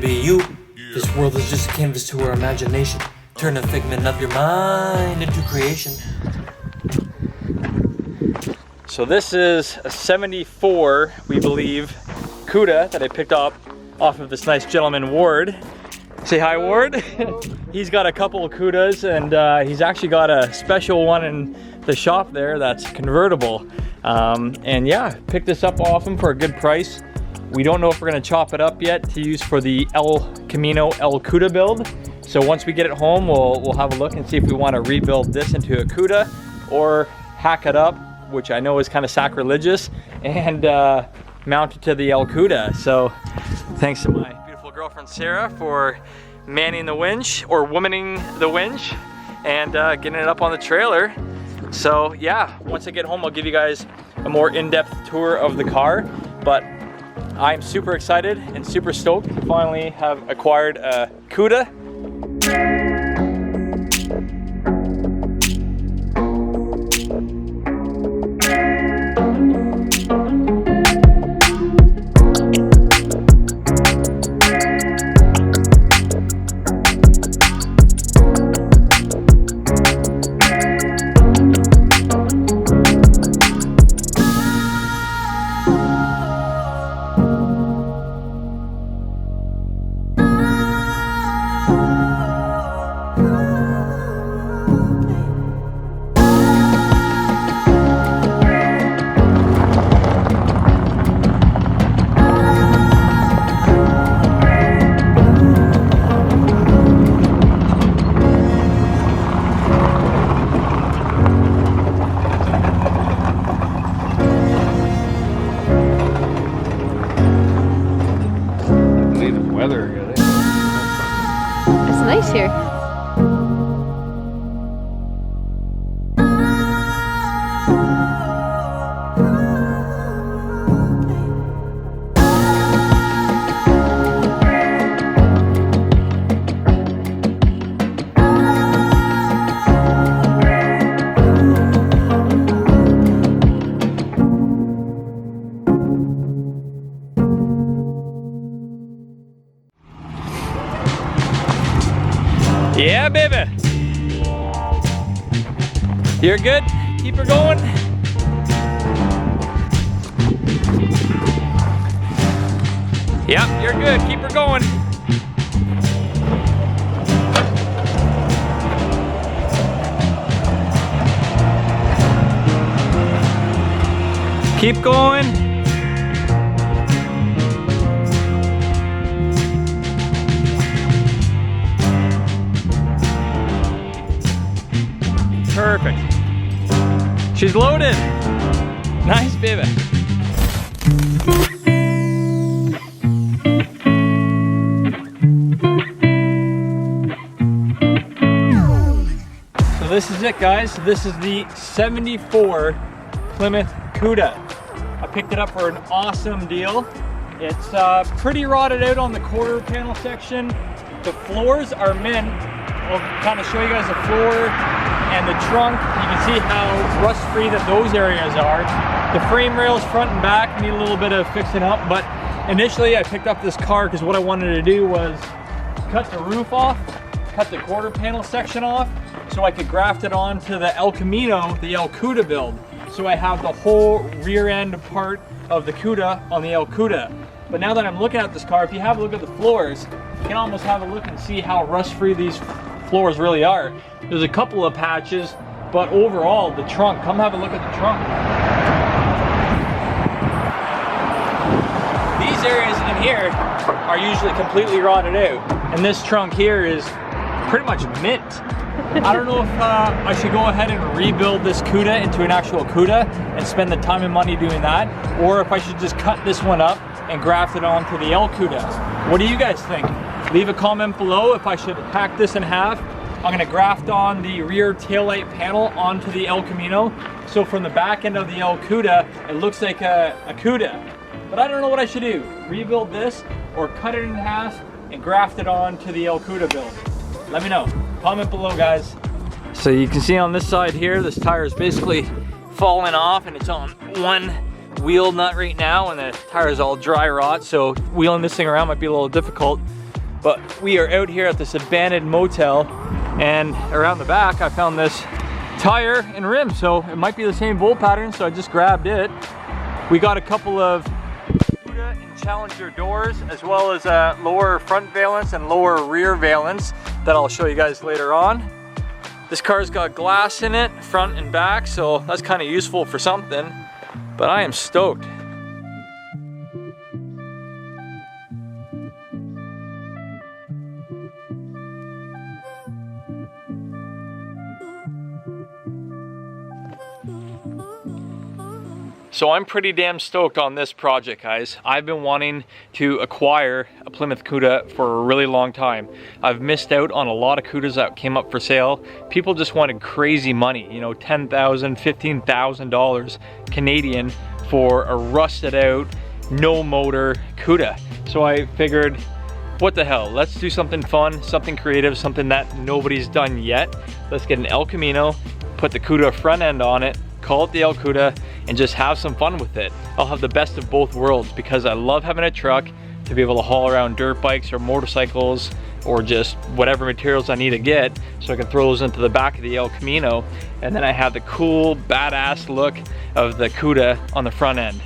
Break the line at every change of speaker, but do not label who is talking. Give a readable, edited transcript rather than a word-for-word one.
be you. This world is just a canvas to our imagination. Turn a figment of your mind into creation.
So this is a 74, we believe, Cuda that I picked up off of this nice gentleman, Ward. Say hi, Ward. He's got a couple of Cudas, and he's actually got a special one in the shop there that's convertible. And yeah, picked this up off him for a good price. We don't know if we're gonna chop it up yet to use for the El Camino El Cuda build. So once we get it home, we'll have a look and see if we want to rebuild this into a Cuda or hack it up, which I know is kind of sacrilegious, and mount it to the El Cuda. So thanks to my beautiful girlfriend Sarah for manning the winch, or womaning the winch, and getting it up on the trailer. So yeah, once I get home, I'll give you guys a more in-depth tour of the car. But I'm super excited and super stoked to finally have acquired a Cuda.
It's nice here.
Yeah, baby. You're good. Keep her going. Yep, you're good. Keep her going. Keep going. Perfect. She's loaded. Nice, baby. So this is it, guys. This is the 74 Plymouth Cuda. I picked it up for an awesome deal. It's pretty rotted out on the quarter panel section. The floors are mint. I'll kind of show you guys the floor and the trunk. You can see how rust-free that those areas are. The frame rails front and back need a little bit of fixing up, but initially I picked up this car because what I wanted to do was cut the roof off, cut the quarter panel section off, so I could graft it onto the El Camino, the El Cuda build. So I have the whole rear end part of the Cuda on the El Cuda. But now that I'm looking at this car, if you have a look at the floors, you can almost have a look and see how rust-free these floors really are. There's a couple of patches, but overall, the trunk, come have a look at the trunk. These areas in here are usually completely rotted out, and this trunk here is pretty much mint. I don't know if I should go ahead and rebuild this Cuda into an actual Cuda and spend the time and money doing that, or if I should just cut this one up and graft it onto the El Cuda. What do you guys think? Leave a comment below if I should hack this in half. I'm gonna graft on the rear taillight panel onto the El Camino. So from the back end of the El Cuda, it looks like a Cuda. But I don't know what I should do. Rebuild this or cut it in half and graft it onto the El Cuda build. Let me know. Comment below, guys. So you can see on this side here, this tire is basically falling off and it's on one wheel nut right now, and the tire is all dry rot. So wheeling this thing around might be a little difficult. But we are out here at this abandoned motel, and around the back I found this tire and rim, so it might be the same bolt pattern, so I just grabbed it. We got a couple of Cuda and Challenger doors, as well as lower front valence and lower rear valence that I'll show you guys later on. This car's got glass in it, front and back, so that's kind of useful for something, but I am stoked. So I'm pretty damn stoked on this project, guys. I've been wanting to acquire a Plymouth Cuda for a really long time. I've missed out on a lot of Cudas that came up for sale. People just wanted crazy money, you know, $10,000, $15,000 Canadian for a rusted out, no motor Cuda. So I figured, what the hell, let's do something fun, something creative, something that nobody's done yet. Let's get an El Camino, put the Cuda front end on it, call it the El Cuda, and just have some fun with it. I'll have the best of both worlds because I love having a truck to be able to haul around dirt bikes or motorcycles or just whatever materials I need to get, so I can throw those into the back of the El Camino, and then I have the cool badass look of the Cuda on the front end.